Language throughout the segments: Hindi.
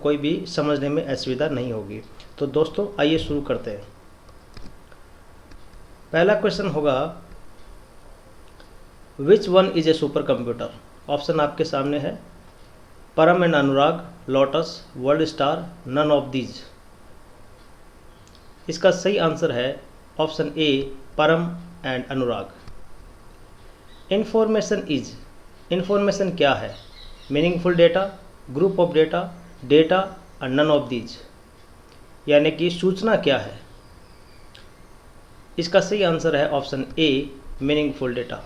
कोई भी समझने में असुविधा नहीं होगी। तो दोस्तों आइए शुरू करते हैं। पहला क्वेश्चन होगा, which one is a super computer. Option आपके सामने है, Param and Anurag, lotus, world star, none of these. इसका सही आंसर है option A, Param and Anurag. Information is, information क्या है? Meaningful data, group of data, data और नन ऑफ दीज, यानी कि सूचना क्या है? इसका सही आंसर है option A, meaningful data.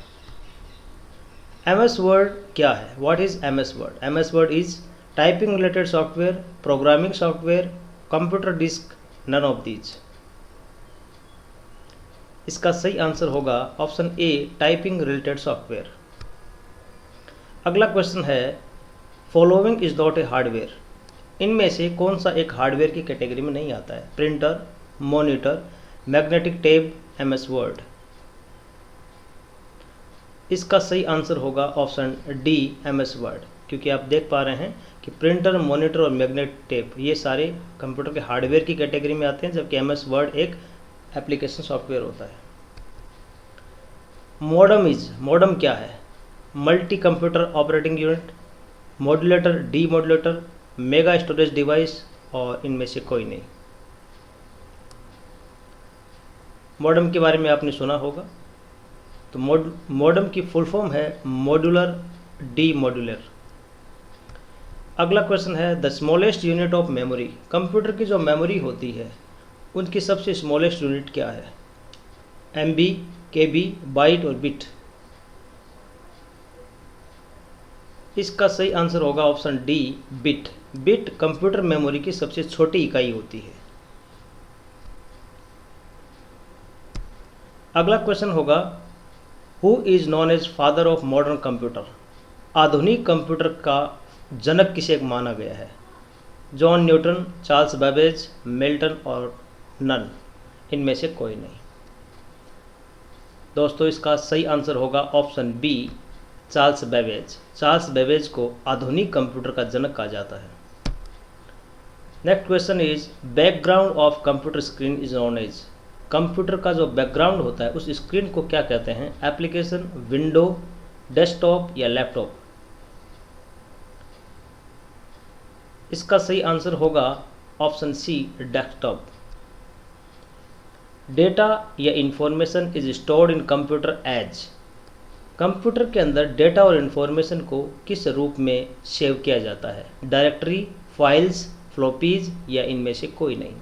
MS Word क्या है? What is MS Word? MS word is typing related software, programming software, computer disk, none of these. इसका सही आंसर होगा option A, typing related software. अगला क्वेश्चन है, following is not a hardware. इनमें से कौन सा एक हार्डवेयर की कैटेगरी में नहीं आता है? Printer, monitor, magnetic tape, MS word. इसका सही आंसर होगा ऑप्शन डी, एमएस वर्ड, क्योंकि आप देख पा रहे हैं कि प्रिंटर, मॉनिटर और मैग्नेटिक टेप ये सारे कंप्यूटर के हार्डवेयर की कैटेगरी में आते हैं, जबकि एमएस वर्ड एक एप्लीकेशन सॉफ्टवेयर होता है। मॉडम इज, मॉडम क्या है? Multi computer operating unit, modulator, D modulator, mega storage device और इनमें से कोई नहीं। मॉडम के बारे में आपने सुना होगा, तो मॉडम की फुल फॉर्म है मॉड्यूलर डी मॉड्यूलर। अगला क्वेश्चन है, the smallest unit of memory. Computer की जो मेमोरी होती है उनकी सबसे स्मॉलेस्ट यूनिट क्या है? एमबी, केबी, बाइट और बिट। इसका सही आंसर होगा option D, bit. Bit computer memory की सबसे छोटी इकाई होती है। अगला क्वेश्चन होगा, who is known as father of modern computer. आधुनिक कंप्यूटर का जनक किसे माना गया है? John Newton, Charles Babbage, Milton और नन, इनमें से कोई नहीं। दोस्तों इसका सही आंसर होगा option B, Charles Babbage. Charles Babbage को आधुनिक कंप्यूटर का जनक कहा जाता है। Next question is, background of computer screen is known as. Computer का जो बैकग्राउंड होता है उस स्क्रीन को क्या कहते हैं? एप्लीकेशन, विंडो, डेस्कटॉप या लैपटॉप। इसका सही आंसर होगा ऑप्शन सी, डेस्कटॉप। डेटा या information is stored in computer as. Computer के अंदर डेटा और इन्फॉर्मेशन को किस रूप में सेव किया जाता है? डायरेक्टरी, फाइल्स, फ्लॉपीज या इनमें से कोई नहीं।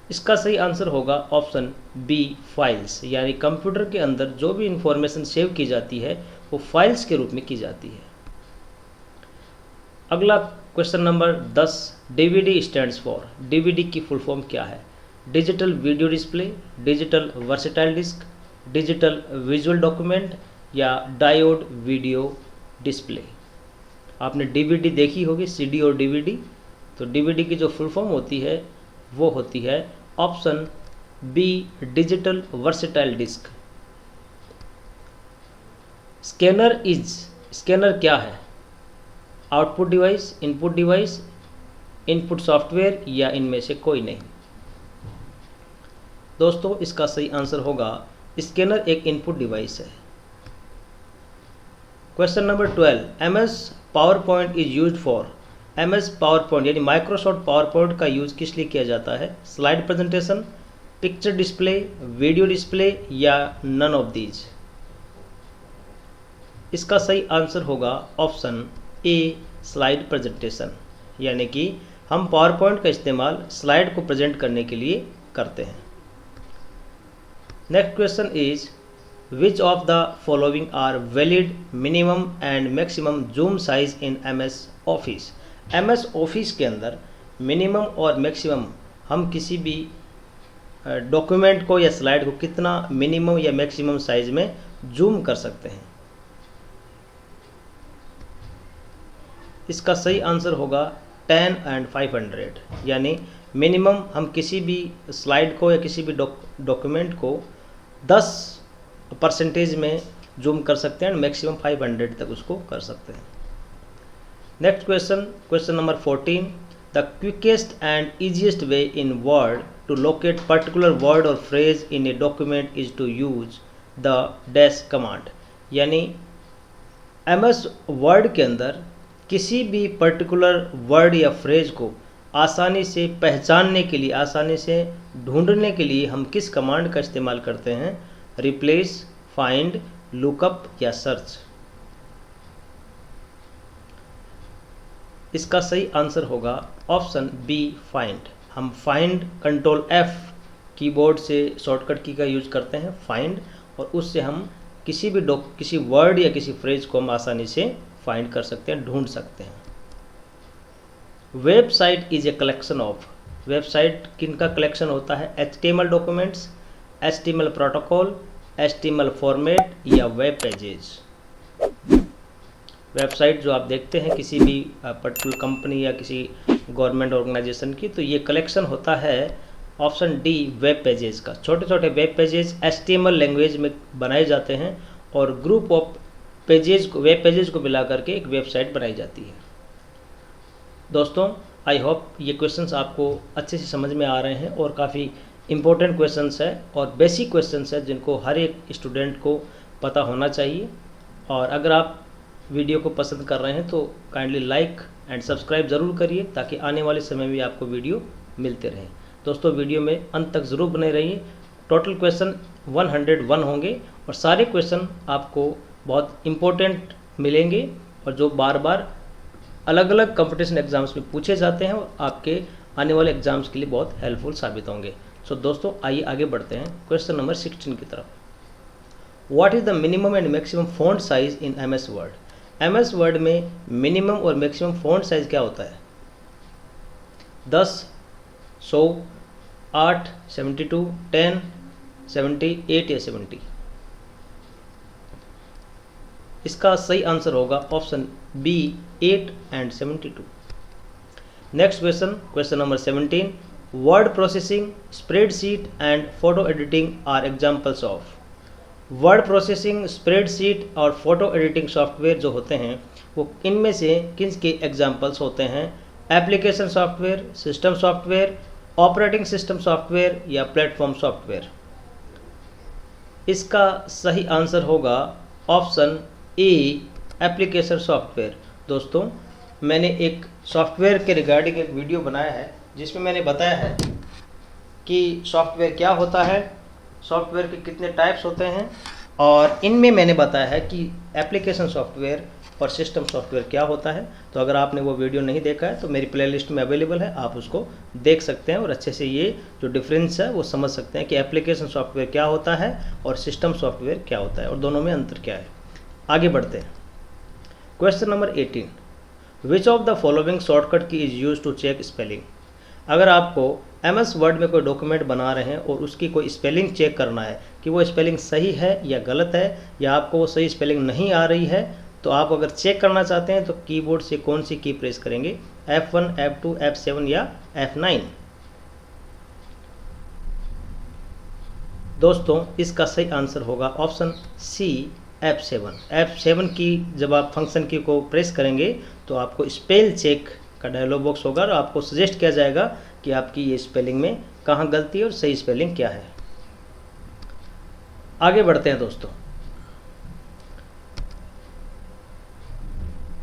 इसका सही आंसर होगा ऑप्शन बी, फाइल्स, यानी कंप्यूटर के अंदर जो भी इंफॉर्मेशन सेव की जाती है वो फाइल्स के रूप में की जाती है। अगला question number 10, DVD stands for. DVD की फुल फॉर्म क्या है? Digital video display, digital versatile disc, digital visual document या डायोड वीडियो डिस्प्ले। आपने डीवीडी देखी होगी, सीडी और डीवीडी, तो डीवीडी की जो फुल फॉर्म होती है वो होती है option B, digital versatile disc. Scanner is, scanner क्या है? Output device, input device, input software या इनमें से कोई नहीं। दोस्तों इसका सही आंसर होगा स्कैनर एक इनपुट डिवाइस है। Question number 12, MS power point is use for. MS power point यानी माइक्रोसॉफ्ट पावर पॉइंट का यूज किस लिए किया जाता है? Slide presentation, picture display, video display या नन ऑफ दीज। इसका सही आंसर होगा ऑप्शन ए, स्लाइड प्रेजेंटेशन, यानी कि हम पावर पॉइंट का इस्तेमाल स्लाइड को प्रेजेंट करने के लिए करते हैं। Next question is which of the following are valid minimum and maximum zoom size in MS Office. MS Office के अंदर मिनिमम और मैक्सिमम हम किसी भी डॉक्यूमेंट को या स्लाइड को कितना मिनिमम या मैक्सिमम साइज में जूम कर सकते हैं। इसका सही आंसर होगा 10 and 500, यानी मिनिमम हम किसी भी स्लाइड को या किसी भी डॉक्यूमेंट को 10% में जूम कर सकते हैं, मैक्सिमम 500 तक उसको कर सकते हैं। Next question number 14, the quickest and easiest way in Word to locate particular word और phrase in a document is to use the dash command, यानी MS वर्ड के अंदर किसी भी पर्टिकुलर वर्ड या फ्रेज को आसानी से पहचानने के लिए, आसानी से ढूंढने के लिए हम किस कमांड का इस्तेमाल करते हैं? रिप्लेस, फाइंड, लुकअप या सर्च। इसका सही आंसर होगा ऑप्शन बी, फाइंड। हम फाइंड कंट्रोल F कीबोर्ड से शॉर्टकट की का यूज करते हैं, फाइंड, और उससे हम किसी वर्ड या किसी फ्रेज को हम आसानी से फाइंड कर सकते हैं, ढूंढ सकते हैं। Website is a collection of. Website किनका कलेक्शन होता है? HTML documents, HTML protocol, HTML format या वेब पेजेस। वेबसाइट जो आप देखते हैं किसी भी पर्टिकुलर कंपनी या किसी गवर्नमेंट ऑर्गेनाइजेशन की, तो ये कलेक्शन होता है ऑप्शन डी, वेब पेजेस का। छोटे छोटे वेब पेजेस HTML लैंग्वेज में बनाए जाते हैं और ग्रुप ऑफ पेजेस को, वेब पेजेस को मिला करके एक वेबसाइट बनाई जाती है। दोस्तों आई होप ये क्वेश्चंस आपको अच्छे से समझ में आ रहे हैं और काफ़ी इम्पोर्टेंट क्वेश्चंस है और बेसिक क्वेश्चंस है जिनको हर एक स्टूडेंट को पता होना चाहिए। और अगर आप वीडियो को पसंद कर रहे हैं तो काइंडली लाइक एंड सब्सक्राइब ज़रूर करिए ताकि आने वाले समय में आपको वीडियो मिलते रहें। दोस्तों वीडियो में अंत तक ज़रूर बने रहिए। टोटल क्वेश्चन 101 होंगे और सारे क्वेश्चन आपको बहुत इम्पोर्टेंट मिलेंगे और जो बार बार अलग अलग कंपटीशन एग्जाम्स में पूछे जाते हैं और आपके आने वाले एग्जाम्स के लिए बहुत हेल्पफुल साबित होंगे। सो दोस्तों आइए आगे बढ़ते हैं क्वेश्चन नंबर 16 की तरफ। What is the minimum and maximum font size in MS Word. MS Word में मिनिमम और मैक्सिमम फ़ॉन्ट साइज क्या होता है? 10, 100, 8, 72, 10, 70, 8 या 70। इसका सही आंसर होगा option B, 8 and 72। Next question number 17, word processing, spreadsheet and photo editing are examples of. Word processing, spreadsheet और फोटो एडिटिंग सॉफ्टवेयर जो होते हैं वो इनमें से किसके एग्जांपल्स होते हैं? Application software, system software, operating system software या प्लेटफॉर्म सॉफ्टवेयर। इसका सही आंसर होगा ऑप्शन ए, एप्लीकेशन सॉफ्टवेयर। दोस्तों मैंने एक सॉफ्टवेयर के रिगार्डिंग एक वीडियो बनाया है जिसमें मैंने बताया है कि सॉफ्टवेयर क्या होता है, सॉफ्टवेयर के कितने टाइप्स होते हैं और इनमें मैंने बताया है कि एप्लीकेशन सॉफ्टवेयर और सिस्टम सॉफ्टवेयर क्या होता है। तो अगर आपने वो वीडियो नहीं देखा है तो मेरी प्लेलिस्ट में अवेलेबल है, आप उसको देख सकते हैं और अच्छे से ये जो डिफरेंस है वो समझ सकते हैं कि एप्लीकेशन सॉफ्टवेयर क्या होता है और सिस्टम सॉफ्टवेयर क्या होता है और दोनों में अंतर क्या है। आगे बढ़ते हैं। Question number 18, which of the following shortcut key is use to check spelling. अगर आपको MS वर्ड में कोई डॉक्यूमेंट बना रहे हैं और उसकी कोई स्पेलिंग चेक करना है कि वो स्पेलिंग सही है या गलत है या आपको वो सही स्पेलिंग नहीं आ रही है, तो आप अगर चेक करना चाहते हैं तो कीबोर्ड से कौन सी की प्रेस करेंगे? F1, F2, F7 या F9। दोस्तों इसका सही आंसर होगा ऑप्शन सी, F7 की जब आप फंक्शन की को प्रेस करेंगे तो आपको स्पेल चेक का डायलॉग बॉक्स होगा और आपको सजेस्ट किया जाएगा कि आपकी ये स्पेलिंग में कहाँ गलती है और सही स्पेलिंग क्या है। आगे बढ़ते हैं दोस्तों।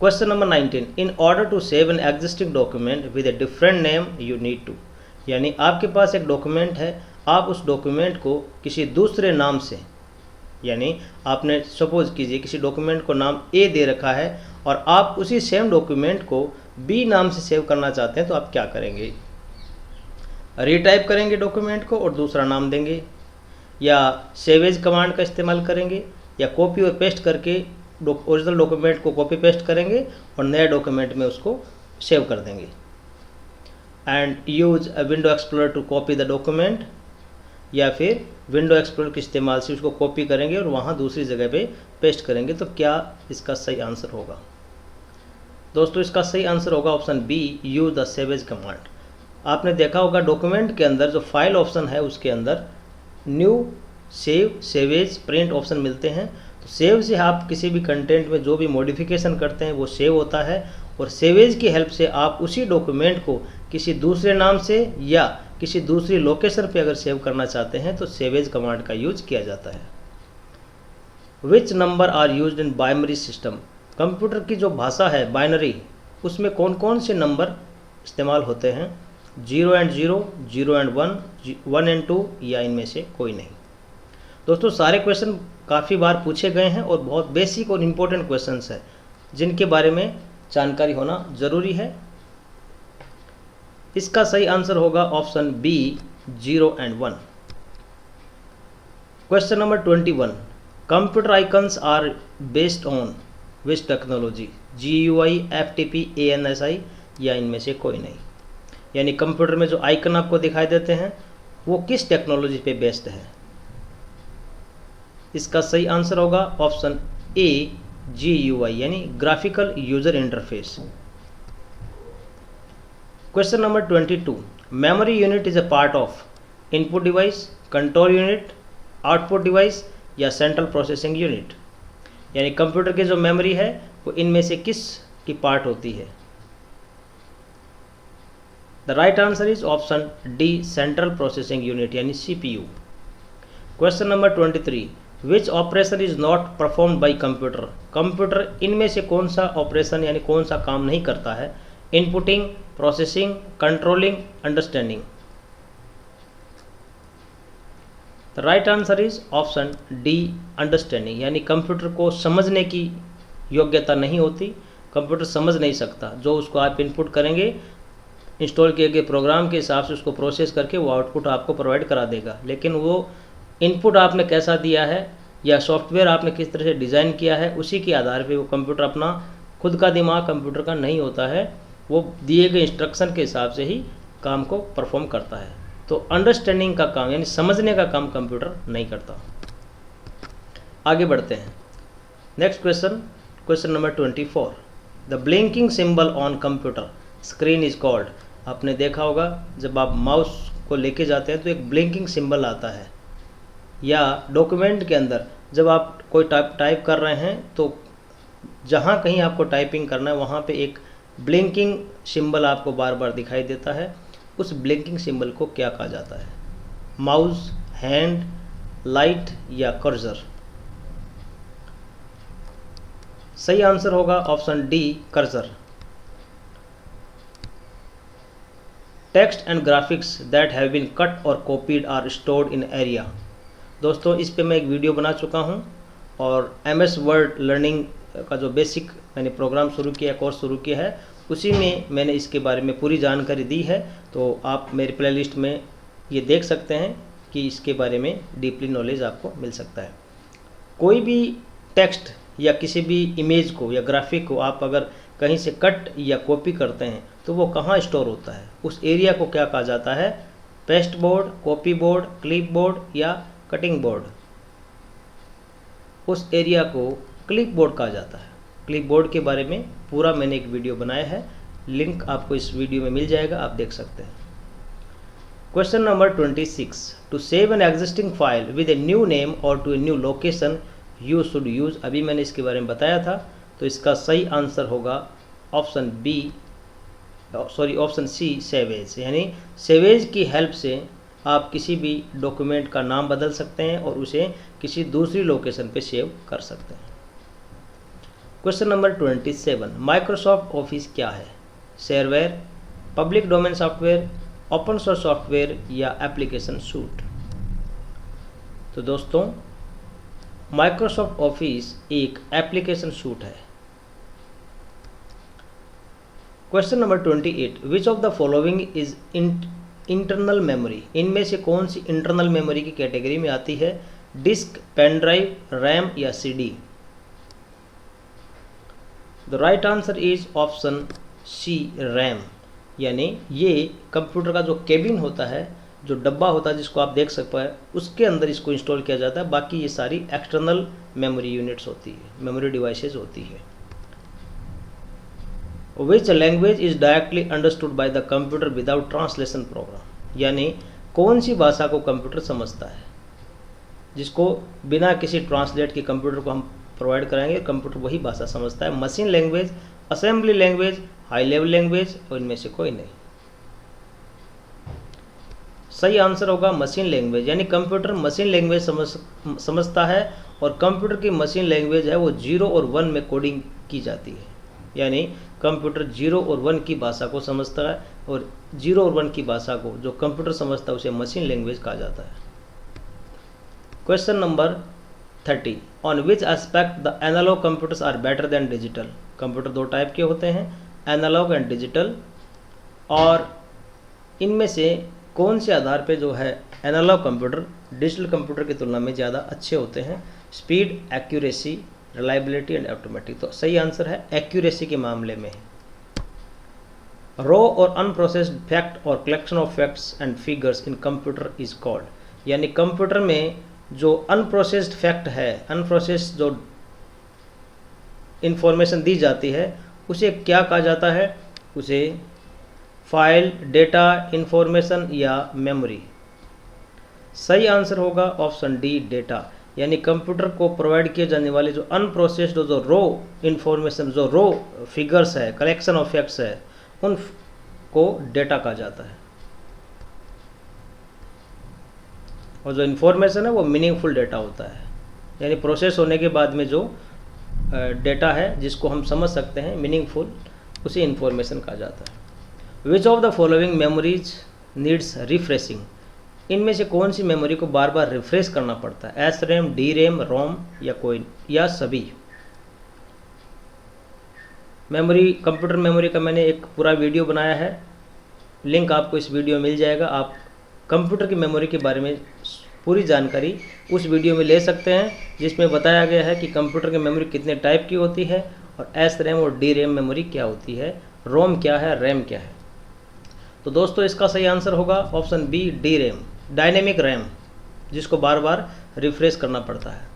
Question number 19, in order to save an existing document with a different name you need to, यानी आपके पास एक डॉक्यूमेंट है, आप उस डॉक्यूमेंट को किसी दूसरे नाम से, यानी आपने सपोज कीजिए किसी डॉक्यूमेंट को नाम ए दे रखा है और आप उसी सेम डॉक्यूमेंट को बी नाम से सेव करना चाहते हैं, तो आप क्या करेंगे? रीटाइप करेंगे डॉक्यूमेंट को और दूसरा नाम देंगे, या सेव एज कमांड का इस्तेमाल करेंगे, या कॉपी और पेस्ट करके ओरिजिनल डॉक्यूमेंट को कॉपी पेस्ट करेंगे और नए डॉक्यूमेंट में उसको सेव कर देंगे। And use a window explorer to copy the document, या फिर विंडो एक्सप्लोरर के इस्तेमाल से उसको कॉपी करेंगे और वहाँ दूसरी जगह पे पेस्ट करेंगे। तो क्या इसका सही आंसर होगा? दोस्तों इसका सही आंसर होगा option B, use the save as command. आपने देखा होगा डॉक्यूमेंट के अंदर जो फाइल ऑप्शन है उसके अंदर new, save, save as, print option मिलते हैं। तो सेव से आप किसी भी कंटेंट में जो भी मॉडिफिकेशन करते हैं वो सेव होता है, और सेवेज की हेल्प से आप उसी डॉक्यूमेंट को किसी दूसरे नाम से या किसी दूसरी लोकेशन पे अगर सेव करना चाहते हैं तो सेवेज कमांड का यूज किया जाता है। Which number are used in binary system, computer की जो भाषा है बाइनरी, उसमें कौन कौन से नंबर इस्तेमाल होते हैं? 0 and 0, 0 and 1, 1 and 2, या इनमें से कोई नहीं। दोस्तों सारे क्वेश्चन काफ़ी बार पूछे गए हैं और बहुत बेसिक और इम्पोर्टेंट क्वेश्चंस हैं जिनके बारे में जानकारी होना ज़रूरी है। इसका सही आंसर होगा option B, 0 and 1। Question number 21, computer icons are based on which technology, GUI, FTP, ANSI, या इनमें से कोई नहीं। यानी कंप्यूटर में जो आइकन आपको दिखाई देते हैं वो किस टेक्नोलॉजी पे बेस्ड है? इसका सही आंसर होगा ऑप्शन ए, GUI, यानी graphical user interface. Question number 22, memory unit is a part of input device, control unit, output device, या सेंट्रल प्रोसेसिंग यूनिट। यानी कंप्यूटर की जो मेमोरी है वो इनमें से किस की पार्ट होती है? The right answer is option D, central processing unit, यानी CPU। Question number 23, which operation is not performed by computer, computer इनमें से कौन सा ऑपरेशन यानी कौन सा काम नहीं करता है? Inputting, processing, controlling, understanding. The right answer is option D, understanding, यानी कंप्यूटर को समझने की योग्यता नहीं होती, कंप्यूटर समझ नहीं सकता। जो उसको आप इनपुट करेंगे इंस्टॉल किए गए प्रोग्राम के हिसाब से उसको प्रोसेस करके वो आउटपुट आपको प्रोवाइड करा देगा, लेकिन वो इनपुट आपने कैसा दिया है या सॉफ्टवेयर आपने किस तरह से डिज़ाइन किया है उसी के आधार पे वो कंप्यूटर, अपना खुद का दिमाग कंप्यूटर का नहीं होता है, वो दिए गए इंस्ट्रक्शन के हिसाब से ही काम को परफॉर्म करता है। तो अंडरस्टैंडिंग का काम यानी समझने का काम कंप्यूटर नहीं करता। आगे बढ़ते हैं। Next question, question number 24, the blinking symbol on computer screen is called. आपने देखा होगा जब आप माउस को लेके जाते हैं तो एक ब्लिंकिंग सिंबल आता है, या डॉक्यूमेंट के अंदर जब आप कोई टाइप कर रहे हैं तो जहाँ कहीं आपको टाइपिंग करना है वहाँ पे एक ब्लिंकिंग सिंबल आपको बार बार दिखाई देता है। उस ब्लिंकिंग सिंबल को क्या कहा जाता है? माउस, हैंड, लाइट, या कर्सर। सही आंसर होगा option D, cursor. Text and graphics that have been cut और copied are stored in area. दोस्तों इस पे मैं एक वीडियो बना चुका हूँ और MS वर्ड लर्निंग का जो बेसिक मैंने प्रोग्राम शुरू किया, कोर्स शुरू किया है, उसी में मैंने इसके बारे में पूरी जानकारी दी है। तो आप मेरे प्लेलिस्ट में ये देख सकते हैं कि इसके बारे में डीपली नॉलेज आपको मिल सकता है। कोई भी टेक्स्ट या किसी भी इमेज को या ग्राफिक को आप अगर कहीं से कट या कॉपी करते हैं तो वो कहाँ स्टोर होता है? उस एरिया को क्या कहा जाता है? Paste board, copy board, clip board, या कटिंग बोर्ड। उस एरिया को क्लिप बोर्ड कहा जाता है। क्लिप बोर्ड के बारे में पूरा मैंने एक वीडियो बनाया है, लिंक आपको इस वीडियो में मिल जाएगा, आप देख सकते हैं। Question number 26, to save an existing file with a new name और to a new location you should use, अभी मैंने इसके बारे में बताया था। तो इसका सही आंसर होगा ऑप्शन सी, सेवेज। यानी सेवेज की हेल्प से आप किसी भी डॉक्यूमेंट का नाम बदल सकते हैं और उसे किसी दूसरी लोकेशन पे सेव कर सकते हैं। क्वेश्चन नंबर 27, माइक्रोसॉफ्ट ऑफिस क्या है? Shareware, public domain software, open source software या एप्लीकेशन सूट? तो दोस्तों, माइक्रोसॉफ्ट ऑफिस एक एप्लीकेशन सूट है। Question number 28, which of the following is internal memory? इनमें से कौन सी इंटरनल मेमोरी की कैटेगरी में आती है? डिस्क, पेन ड्राइव, रैम या CD? The right answer is option C, RAM. यानी ये कंप्यूटर का जो केबिन होता है, जो डब्बा होता है जिसको आप देख सकते हैं, उसके अंदर इसको इंस्टॉल किया जाता है। बाकी ये सारी एक्सटर्नल मेमोरी यूनिट्स होती है, मेमोरी डिवाइसेस होती है। Which language is directly understood by the computer without translation program? यानी कौन सी भाषा को कंप्यूटर समझता है, जिसको बिना किसी ट्रांसलेट के कंप्यूटर को हम प्रोवाइड कराएंगे, कंप्यूटर वही भाषा समझता है। Machine language, assembly language, high level language, और इनमें से कोई नहीं। सही आंसर होगा मशीन लैंग्वेज। यानी कंप्यूटर मशीन लैंग्वेज समझता है, और कंप्यूटर की मशीन लैंग्वेज है वो 0 और 1 में कोडिंग की जाती है। यानी कंप्यूटर 0 और 1 की भाषा को समझता है, और 0 और 1 की भाषा को जो कंप्यूटर समझता है उसे मशीन लैंग्वेज कहा जाता है। Question number 30, on which aspect the analog computers are better than digital? Computer दो टाइप के होते हैं, एनालॉग एंड डिजिटल, और इनमें से कौन से आधार पे जो है एनालॉग कंप्यूटर डिजिटल कंप्यूटर की तुलना में ज़्यादा अच्छे होते हैं? Speed, accuracy, reliability and automatic? तो सही आंसर है एक्यूरेसी के मामले में। रॉ और अनप्रोसेस्ड फैक्ट और collection of facts and figures in computer is called? यानी कंप्यूटर में जो अनप्रोसेस्ड फैक्ट है, अनप्रोसेस्ड जो इंफॉर्मेशन दी जाती है, उसे क्या कहा जाता है? उसे फाइल, डेटा, इंफॉर्मेशन या मेमोरी? सही आंसर होगा ऑप्शन डी, डेटा। यानी कंप्यूटर को प्रोवाइड किए जाने वाले जो अनप्रोसेस्ड, जो रॉ इंफॉर्मेशन, जो रॉ फिगर्स है, कलेक्शन ऑफ फैक्ट्स है, उनको डेटा कहा जाता है। और जो इंफॉर्मेशन है वो मीनिंगफुल डेटा होता है, यानी प्रोसेस होने के बाद में जो डेटा है जिसको हम समझ सकते हैं, मीनिंगफुल, उसे इंफॉर्मेशन कहा जाता है। Which of the following memories needs refreshing? इनमें से कौन सी मेमोरी को बार बार रिफ्रेश करना पड़ता है? एस रैम, डी रैम, रोम या कोई या सभी? मेमोरी, कंप्यूटर मेमोरी का मैंने एक पूरा वीडियो बनाया है, लिंक आपको इस वीडियो में मिल जाएगा। आप कंप्यूटर की मेमोरी के बारे में पूरी जानकारी उस वीडियो में ले सकते हैं, जिसमें बताया गया है कि कंप्यूटर की मेमोरी कितने टाइप की होती है, और एस रैम और डी रैम मेमोरी क्या होती है, रोम क्या है, रैम क्या है। तो दोस्तों, इसका सही आंसर होगा option B, D RAM, dynamic RAM, जिसको बार बार रिफ्रेश करना पड़ता है।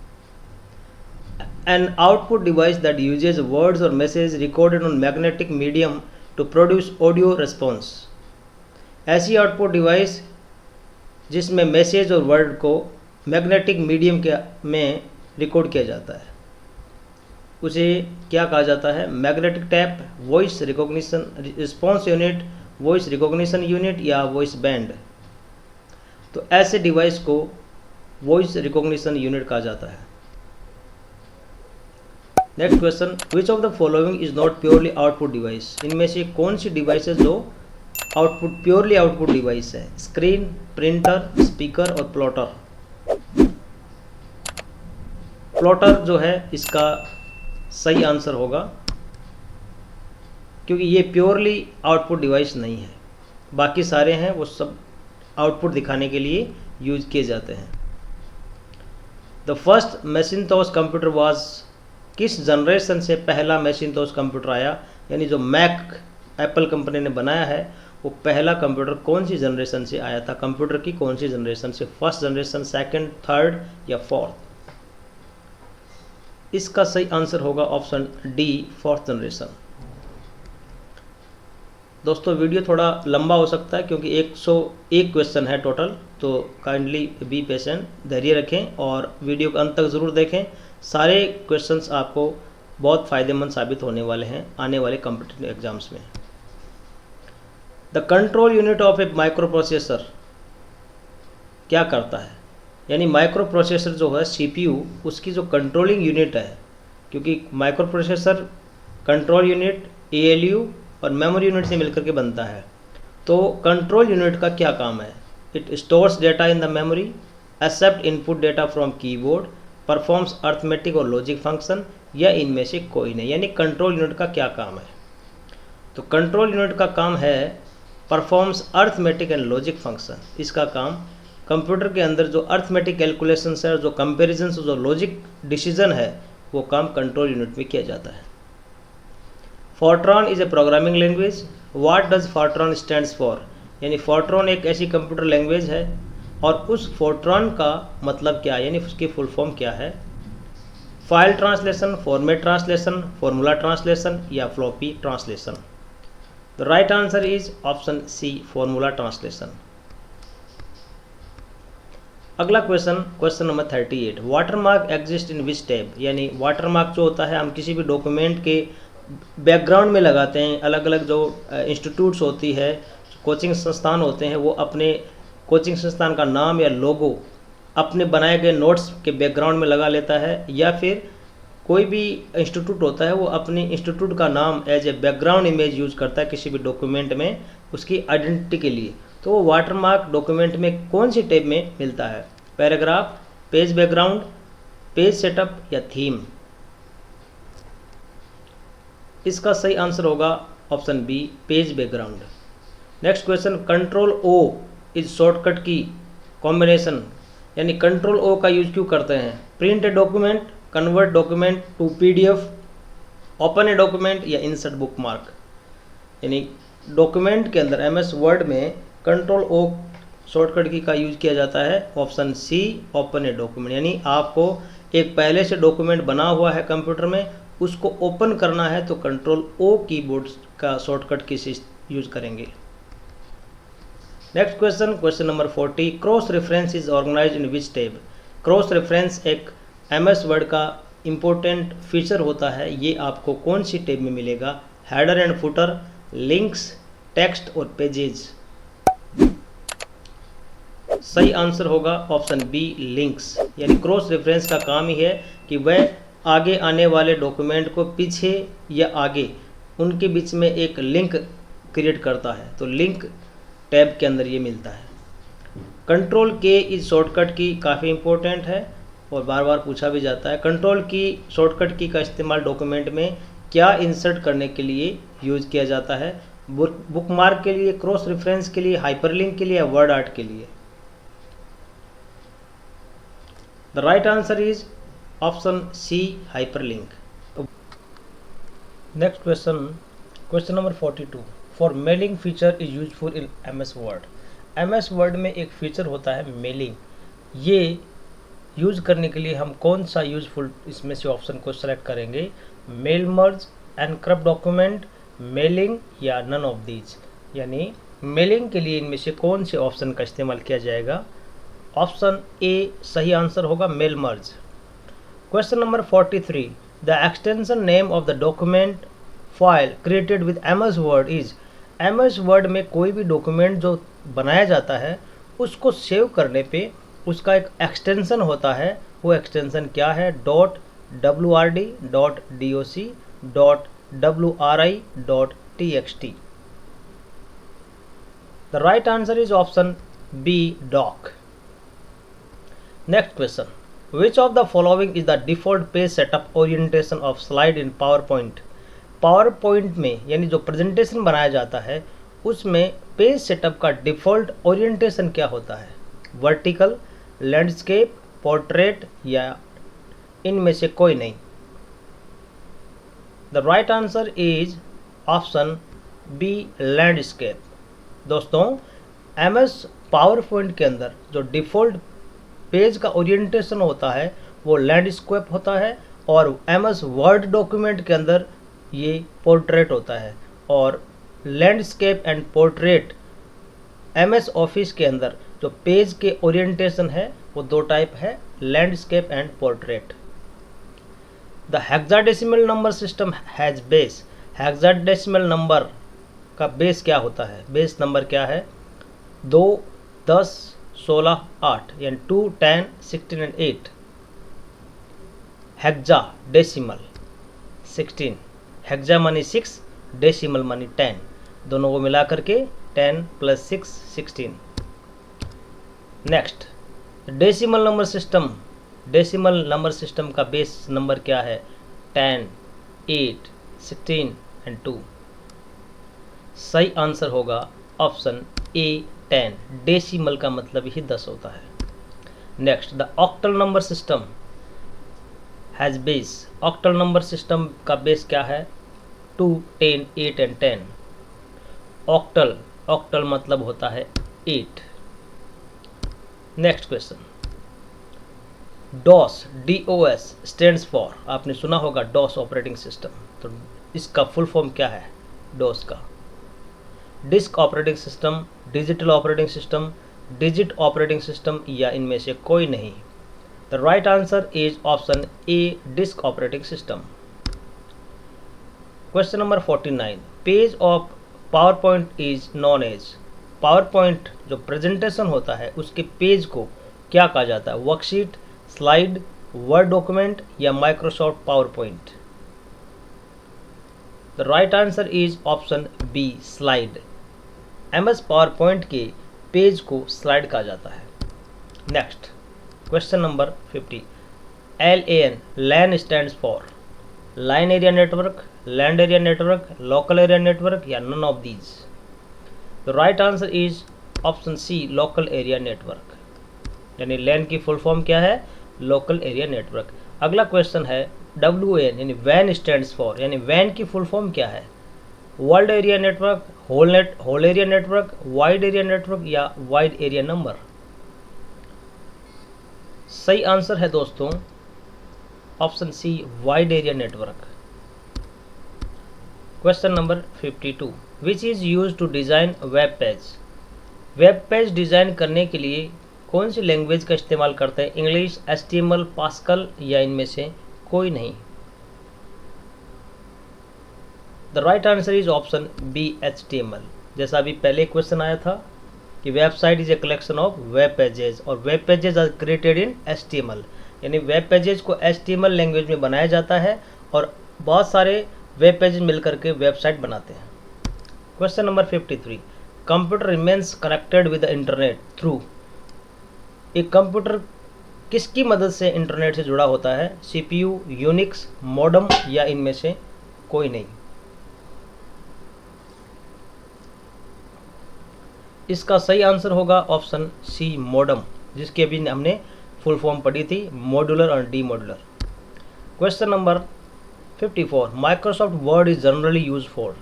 An output device that uses words और message recorded on magnetic medium to produce audio response? ऐसी आउटपुट डिवाइस जिसमें मैसेज और वर्ड को मैग्नेटिक मीडियम के में रिकॉर्ड किया जाता है, उसे क्या कहा जाता है? Magnetic tap, voice recognition response unit, voice recognition unit या वॉइस बैंड? तो ऐसे डिवाइस को वॉइस रिकॉग्निशन यूनिट कहा जाता है। Next question, which of the following is not purely output device? इनमें से कौन सी डिवाइस है जो आउटपुट, प्योरली आउटपुट डिवाइस है? स्क्रीन, प्रिंटर, स्पीकर और प्लॉटर? प्लॉटर जो है इसका सही आंसर होगा, क्योंकि ये प्योरली आउटपुट डिवाइस नहीं है। बाकी सारे हैं वो सब आउटपुट दिखाने के लिए यूज किए जाते हैं। द फर्स्ट मैकिन्टॉश कंप्यूटर वाज, किस जनरेशन से पहला मैकिन्टॉश कंप्यूटर आया? यानी जो मैक एप्पल कंपनी ने बनाया है, वो पहला कंप्यूटर कौन सी जनरेशन से आया था? कंप्यूटर की कौन सी जनरेशन से? फर्स्ट जनरेशन, सेकंड, थर्ड या फोर्थ? इसका सही आंसर होगा ऑप्शन डी, फोर्थ जनरेशन। दोस्तों वीडियो थोड़ा लंबा हो सकता है क्योंकि 101 क्वेश्चन है टोटल, तो काइंडली बी पेशेंट, धैर्य रखें और वीडियो को अंत तक ज़रूर देखें। सारे क्वेश्चंस आपको बहुत फ़ायदेमंद साबित होने वाले हैं आने वाले कॉम्पिटिटिव एग्जाम्स में। The control unit of A micro processor क्या करता है, यानी माइक्रो प्रोसेसर जो है CPU, उसकी जो कंट्रोलिंग यूनिट है, क्योंकि micro processor control unit, ALU और मेमोरी यूनिट से मिलकर के बनता है। तो कंट्रोल यूनिट का क्या काम है? It stores data in the memory, accept input data from keyboard, performs arithmetic और लॉजिक फंक्शन, या इनमें से कोई नहीं। यानी कंट्रोल यूनिट का क्या काम है? तो कंट्रोल यूनिट का काम है performs arithmetic and logic function. इसका काम कंप्यूटर के अंदर जो अर्थमेटिक कैलकुलेशंस है, जो कंपेरिजन, जो लॉजिक डिसीजन है, वो काम कंट्रोल यूनिट में किया जाता है। Fortran is a programming language. What does Fortran stands for? यानी फोर्ट्रॉन एक ऐसी कंप्यूटर लैंग्वेज है और उस फोर्ट्रॉन का मतलब क्या है, यानी उसकी फुल फॉर्म क्या है? File translation, format translation, formula translation या floppy translation? The right answer is option C, formula translation. अगला question number 38। Watermark exist in which tab? यानी वाटरमार्क जो होता है हम किसी भी डॉक्यूमेंट के बैकग्राउंड में लगाते हैं। अलग अलग जो इंस्टीट्यूट्स होती है, कोचिंग संस्थान होते हैं, वो अपने कोचिंग संस्थान का नाम या लोगो अपने बनाए गए नोट्स के बैकग्राउंड में लगा लेता है, या फिर कोई भी इंस्टीट्यूट होता है वो अपने इंस्टीट्यूट का नाम as a background image use करता है किसी भी डॉक्यूमेंट में उसकी आइडेंटिटी के लिए। तो वो वाटरमार्क डॉक्यूमेंट में कौन सी टैब में मिलता है? Paragraph, page background, page setup या थीम? इसका सही आंसर होगा option B, page background. Next question, control O is shortcut key combination. यानी कंट्रोल O का यूज क्यों करते हैं? Print a document, convert document to PDF, open a document या इंसर्ट बुकमार्क? यानी डॉक्यूमेंट के अंदर MS वर्ड में कंट्रोल O शॉर्टकट की का यूज किया जाता है। Option C, open a document. यानी आपको एक पहले से डॉक्यूमेंट बना हुआ है कंप्यूटर में, उसको ओपन करना है तो कंट्रोल O कीबोर्ड का शॉर्टकट की यूज करेंगे। Next question number 40। Cross reference is organized in which tab? Cross reference एक MS वर्ड का इंपॉर्टेंट फीचर होता है। ये आपको कौन सी टैब में मिलेगा? Header and footer, links, text और पेजेज? सही आंसर होगा ऑप्शन बी, लिंक्स। यानी क्रॉस रेफरेंस का काम ही है कि वह आगे आने वाले डॉक्यूमेंट को पीछे या आगे उनके बीच में एक लिंक क्रिएट करता है। तो लिंक टैब के अंदर ये मिलता है। कंट्रोल K इस शॉर्टकट की काफ़ी इंपॉर्टेंट है और बार बार पूछा भी जाता है। कंट्रोल की शॉर्टकट की का इस्तेमाल डॉक्यूमेंट में क्या इंसर्ट करने के लिए यूज किया जाता है? बुकमार्क के लिए, क्रॉस रेफरेंस के लिए, हाइपरलिंक के लिए या वर्ड आर्ट के लिए? The right answer is option C, hyperlink. Next question number 42। For mailing feature is useful in MS Word. MS Word में एक फीचर होता है मेलिंग। ये यूज करने के लिए हम कौन सा यूजफुल इसमें से ऑप्शन को सेलेक्ट करेंगे? मेल मर्ज, एनक्रप्ट डॉक्यूमेंट, मेलिंग या नन ऑफ दीज? यानी मेलिंग के लिए इनमें से कौन से ऑप्शन का इस्तेमाल किया जाएगा? ऑप्शन ए सही आंसर होगा, mail merge. Question number 43। The extension name of the document file created with MS Word is? MS Word में कोई भी डॉक्यूमेंट जो बनाया जाता है उसको सेव करने पे उसका एक एक्सटेंशन होता है। वो एक्सटेंशन क्या है? .wrd, .doc, .wri, .txt? The right answer is option B, doc। Next question, which of the following is the default page setup orientation of slide in PowerPoint? PowerPoint में यानी जो प्रेजेंटेशन बनाया जाता है उसमें पेज सेटअप का डिफ़ॉल्ट ओरिएंटेशन क्या होता है? वर्टिकल, लैंडस्केप, पोर्ट्रेट या इनमें से कोई नहीं? The right answer is option B, landscape. दोस्तों MS पावरपॉइंट के अंदर जो डिफ़ॉल्ट पेज का ओरिएंटेशन होता है वो लैंडस्केप होता है और MS वर्ड डॉक्यूमेंट के अंदर ये पोर्ट्रेट होता है। और landscape and portrait, MS Office के अंदर जो पेज के ओरिएंटेशन है वो दो टाइप है, landscape and portrait. The hexadecimal number system has base, hexadecimal number का बेस क्या होता है, बेस नंबर क्या है? 2, 10, 16, 8 यानी 2, 10, 16 एंड 8। हेक्सा डेसिमल 16, हेक्सा मानी 6, डेसिमल मानी 10, दोनों को मिला करके 10 + 6 16। Next decimal number system, decimal number system का बेस नंबर क्या है? 10, 8, 16 एंड 2। सही आंसर होगा ऑप्शन ए 10। डेसिमल का मतलब ही 10 होता है। Next the octal number system has base, octal number system का बेस क्या है? 2, 10, 8 एंड 10। ऑक्टल, ऑक्टल मतलब होता है 8। Next question, DOS, DOS stands for, आपने सुना होगा डॉस ऑपरेटिंग सिस्टम, तो इसका फुल फॉर्म क्या है डॉस का? Disk operating system, digital operating system, digit operating system या इनमें से कोई नहीं। The right answer is option A, disk operating system. Question number 49, page of power point is known as, power point जो प्रेजेंटेशन होता है उसके पेज को क्या कहा जाता है? वर्कशीट, स्लाइड, वर्ड डॉक्यूमेंट या Microsoft power point? The right answer is option B, slide. MS power point के पेज को स्लाइड कहा जाता है। Next question number 50, LAN, LAN stands for line area network, land area network, local area network या none of these? The right answer is option C, local area network, यानी लैन की फुल फॉर्म क्या है? Local area network. अगला क्वेश्चन है WAN यानी वैन स्टैंड्स फॉर, यानी वैन की फुल फॉर्म क्या है? World area network, whole area network, wide area network या वाइड एरिया नंबर? सही आंसर है दोस्तों option C, wide area network. Question number 52, which is use to design web page, web page design करने के लिए कौन सी लैंग्वेज का इस्तेमाल करते हैं? इंग्लिश, HTML, पास्कल या इनमें से कोई नहीं? The right answer is option B, HTML। जैसा अभी पहले क्वेश्चन आया था कि website is a collection of web pages और web pages are created in HTML, यानी वेब पेजेस को HTML लैंग्वेज में बनाया जाता है और बहुत सारे वेब पेजेस मिलकर के वेबसाइट बनाते हैं। Question number 53, computer remains connected with the internet through, एक कंप्यूटर किसकी मदद से इंटरनेट से जुड़ा होता है? CPU, यूनिक्स, मॉडम या इनमें से कोई नहीं? इसका सही आंसर होगा ऑप्शन सी, मॉडम, जिसकी अभी हमने फुल फॉर्म पढ़ी थी, मॉड्यूलर और D modular. Question number 54, Microsoft word is generally use for,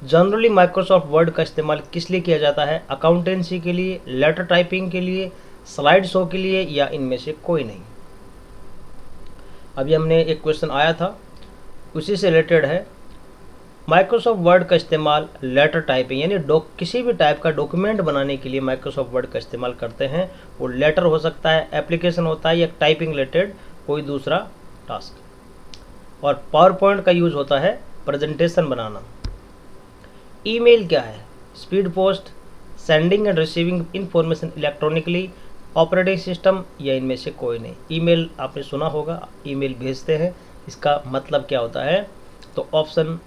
generally Microsoft word का इस्तेमाल किस लिए किया जाता है? अकाउंटेंसी के लिए, लेटर टाइपिंग के लिए, स्लाइड शो के लिए या इनमें से कोई नहीं? अभी हमने एक क्वेश्चन आया था उसी से रिलेटेड है, माइक्रोसॉफ्ट वर्ड का इस्तेमाल लेटर टाइपिंग यानी किसी भी टाइप का डॉक्यूमेंट बनाने के लिए माइक्रोसॉफ्ट वर्ड का इस्तेमाल करते हैं। वो लेटर हो सकता है, एप्लीकेशन होता है या टाइपिंग रिलेटेड कोई दूसरा टास्क। और पावर पॉइंट का यूज़ होता है प्रेजेंटेशन बनाना। ईमेल क्या है? Speed post, sending end receiving information electronically, operating system या इनमें से कोई नहीं? ईमेल आपने सुना होगा, ईमेल भेजते हैं, इसका मतलब क्या होता है? तो ऑप्शन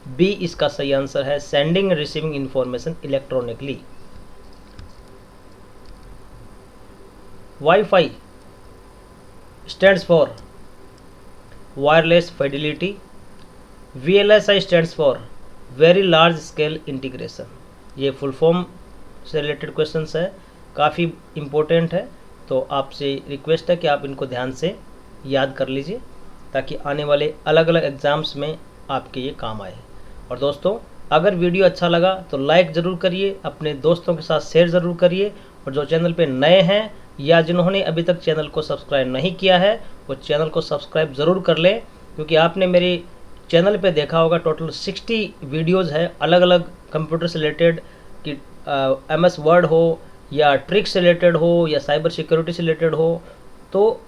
बी इसका सही आंसर है, sending end receiving information electronically. Wifi stands for wireless Fidelity, VLSI stands for very large scale integration. ये फुल फॉर्म से रिलेटेड क्वेश्चंस है, काफ़ी इम्पोर्टेंट है, तो आपसे रिक्वेस्ट है कि आप इनको ध्यान से याद कर लीजिए ताकि आने वाले अलग अलग एग्ज़ाम्स में आपके ये काम आए। और दोस्तों अगर वीडियो अच्छा लगा तो लाइक ज़रूर करिए, अपने दोस्तों के साथ शेयर ज़रूर करिए, और जो चैनल पे नए हैं या जिन्होंने अभी तक चैनल को सब्सक्राइब नहीं किया है वो चैनल को सब्सक्राइब ज़रूर कर लें, क्योंकि आपने मेरे चैनल पे देखा होगा टोटल 60 वीडियोस है अलग अलग कंप्यूटर से रिलेटेड, कि MS वर्ड हो या ट्रिक से रिलेटेड हो या साइबर सिक्योरिटी से रिलेटेड हो। तो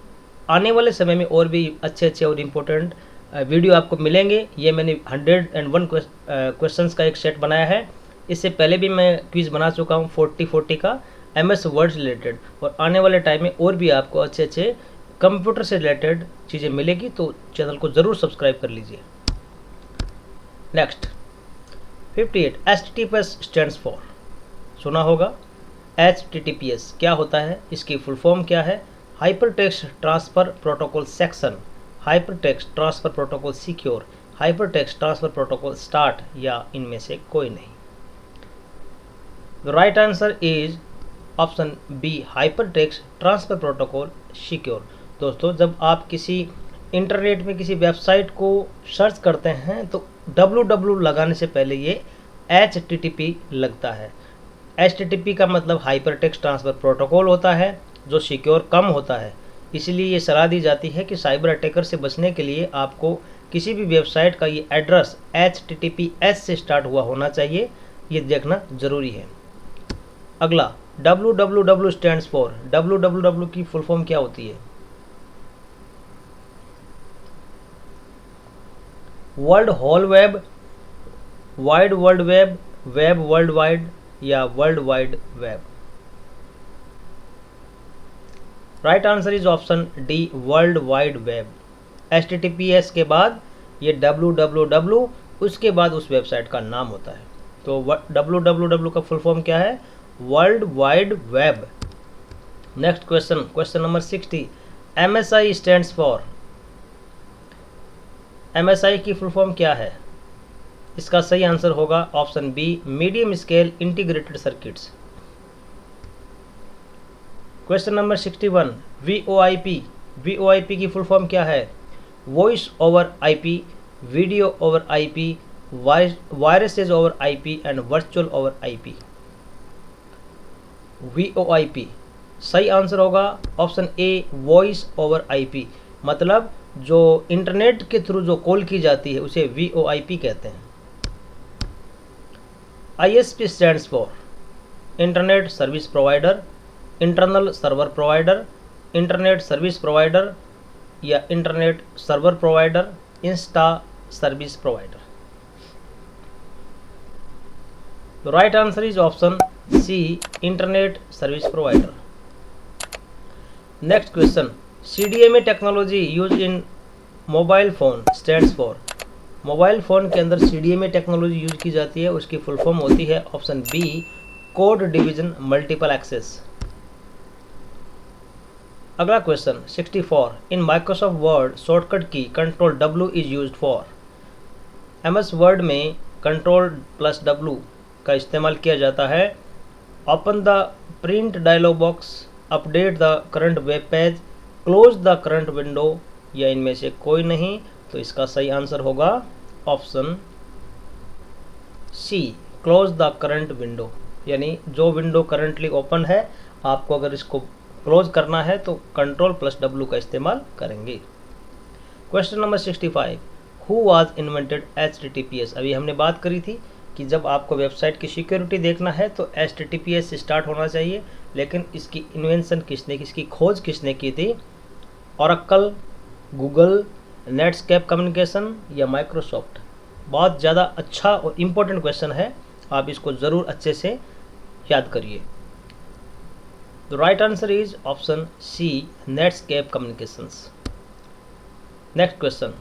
आने वाले समय में और भी अच्छे अच्छे और इम्पोर्टेंट वीडियो आपको मिलेंगे। ये मैंने 101 क्वेश्चंस का एक सेट बनाया है। इससे पहले भी मैं क्विज़ बना चुका हूँ 40 का MS वर्ड से रिलेटेड, और आने वाले टाइम में और भी आपको अच्छे अच्छे कंप्यूटर से रिलेटेड चीज़ें मिलेगी, तो चैनल को ज़रूर सब्सक्राइब कर लीजिए। नेक्स्ट 58 HTTPS स्टैंड्स फॉर, सुना होगा। HTTPS क्या होता है, इसकी फुल फॉर्म क्या है? Hyper text transfer protocol section, hyper text transfer protocol secure, hyper text transfer protocol start, या इनमें से कोई नहीं। The right answer is option B, hyper text transfer protocol secure. दोस्तों, जब आप किसी इंटरनेट में किसी वेबसाइट को सर्च करते हैं तो www लगाने से पहले ये HTTP लगता है। HTTP का मतलब हाइपर टेक्स्ट ट्रांसफ़र प्रोटोकॉल होता है, जो सिक्योर कम होता है। इसलिए ये सलाह दी जाती है कि साइबर अटैकर से बचने के लिए आपको किसी भी वेबसाइट का ये एड्रेस HTTPS से स्टार्ट हुआ होना चाहिए, ये देखना ज़रूरी है। अगला www स्टैंड्स फॉर, www की फुल फॉर्म क्या होती है? World whole web, wide world web, web world wide, या world wide web. Right answer is option D, world wide web. HTTPS के बाद ये www, उसके बाद उस वेबसाइट का नाम होता है। तो www का फुल फॉर्म क्या है? World wide web. Next question, question number 60, MSI stands for, MSI की फुल फॉर्म क्या है? इसका सही आंसर होगा option B, medium scale integrated circuits. Question number 61, VoIP, VoIP की फुल फॉर्म क्या है? Voice over IP, video over IP, viruses over IP and virtual over IP। VoIP सही आंसर होगा option A, voice over IP, मतलब जो इंटरनेट के थ्रू जो कॉल की जाती है उसे VoIP कहते हैं। ISP stands for, internet service provider, internal server provider, internet service provider, या internet server provider, insta service provider. तो right answer is option C, internet service provider. Next question, CDMA technology use in mobile phone stands for, mobile phone के अंदर CDMA टेक्नोलॉजी यूज की जाती है, उसकी फुल फॉर्म होती है option B, code division multiple access. अगला question 64, in Microsoft Word shortcut key control W is used for, MS Word में Ctrl+W का इस्तेमाल किया जाता है। Open the print dialog box, update the current web page, close the current window, या इनमें से कोई नहीं। तो इसका सही आंसर होगा option C, close the current window, यानी जो विंडो करंटली ओपन है आपको अगर इसको क्लोज करना है तो Ctrl+W का इस्तेमाल करेंगे। Question number 65, who was invented HTTPS। अभी हमने बात करी थी कि जब आपको वेबसाइट की सिक्योरिटी देखना है तो HTTPS से स्टार्ट होना चाहिए, लेकिन इसकी इन्वेंशन किसने, इसकी खोज किसने की थी? ओरेकल, गूगल, नेटस्केप कम्युनिकेशन, या माइक्रोसॉफ्ट। बहुत ज़्यादा अच्छा और इम्पोर्टेंट क्वेश्चन है, आप इसको ज़रूर अच्छे से याद करिए। The right answer is option C, Netscape communications. Next question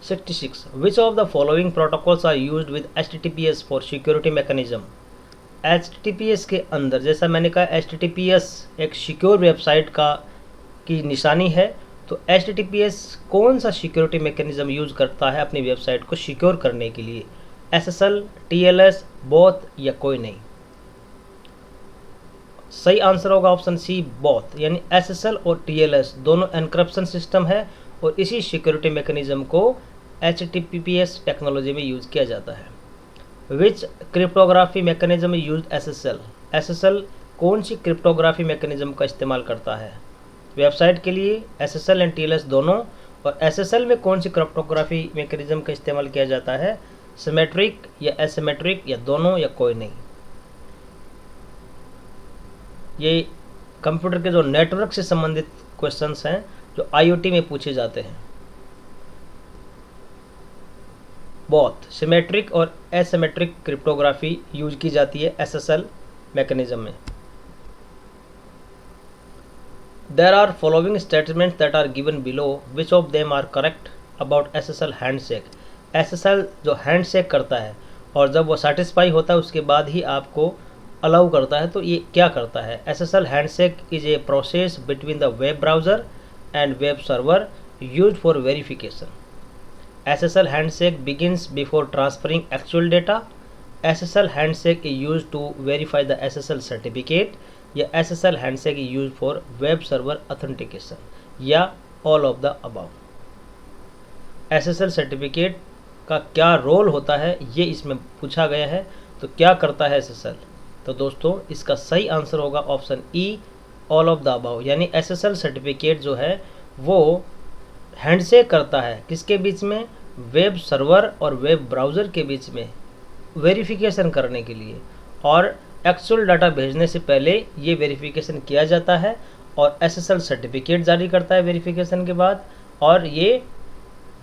66, which of the following protocols are used with HTTPS for security mechanism. HTTPS के अंदर, जैसा मैंने कहा HTTPS एक सिक्योर वेबसाइट की निशानी है, तो HTTPS कौन सा सिक्योरिटी मैकेनिज्म यूज़ करता है अपनी वेबसाइट को सिक्योर करने के लिए? SSL, TLS, बोथ, या कोई नहीं। सही आंसर होगा ऑप्शन सी, बोथ, यानी SSL और TLS दोनों एनक्रिप्शन सिस्टम है, और इसी सिक्योरिटी मैकेनिज्म को HTTPS टेक्नोलॉजी में यूज़ किया जाता है। Which cryptography mechanism use SSL, SSL कौन सी क्रिप्टोग्राफी मैकेनिज्म का इस्तेमाल करता है वेबसाइट के लिए? SSL एंड TLS दोनों, और एसएसएल में कौन सी क्रिप्टोग्राफी मैकेनिज्म का इस्तेमाल किया जाता है, सिमेट्रिक या एसिमेट्रिक या दोनों या कोई नहीं। ये कंप्यूटर के जो नेटवर्क से संबंधित क्वेश्चंस हैं जो आईओटी में पूछे जाते हैं। बोथ सिमेट्रिक और एसिमेट्रिक क्रिप्टोग्राफी यूज की जाती है एसएसएल मैकेनिज्म में। There are following statements that are given below. Which of them are correct about SSL handshake? SSL जो हैंडशेक करता है और जब वो सेटिस्फाई होता है उसके बाद ही आपको अलाउ करता है, तो ये क्या करता है? SSL handshake is a process between the web browser and web server used for verification. SSL handshake begins before transferring actual data. SSL handshake is used to verify the SSL certificate या SSL handshake use for web server authentication या all of the above. SSL certificate का क्या रोल होता है ये इसमें पूछा गया है। तो क्या करता है SSL? तो दोस्तों इसका सही आंसर होगा option E, all of the above. यानी SSL सर्टिफिकेट जो है वो हैंडशेक करता है किसके बीच में? वेब सर्वर और वेब ब्राउज़र के बीच में, वेरिफिकेशन करने के लिए। और एक्चुअल डाटा भेजने से पहले ये वेरिफिकेशन किया जाता है और SSL सर्टिफिकेट जारी करता है वेरिफिकेशन के बाद, और ये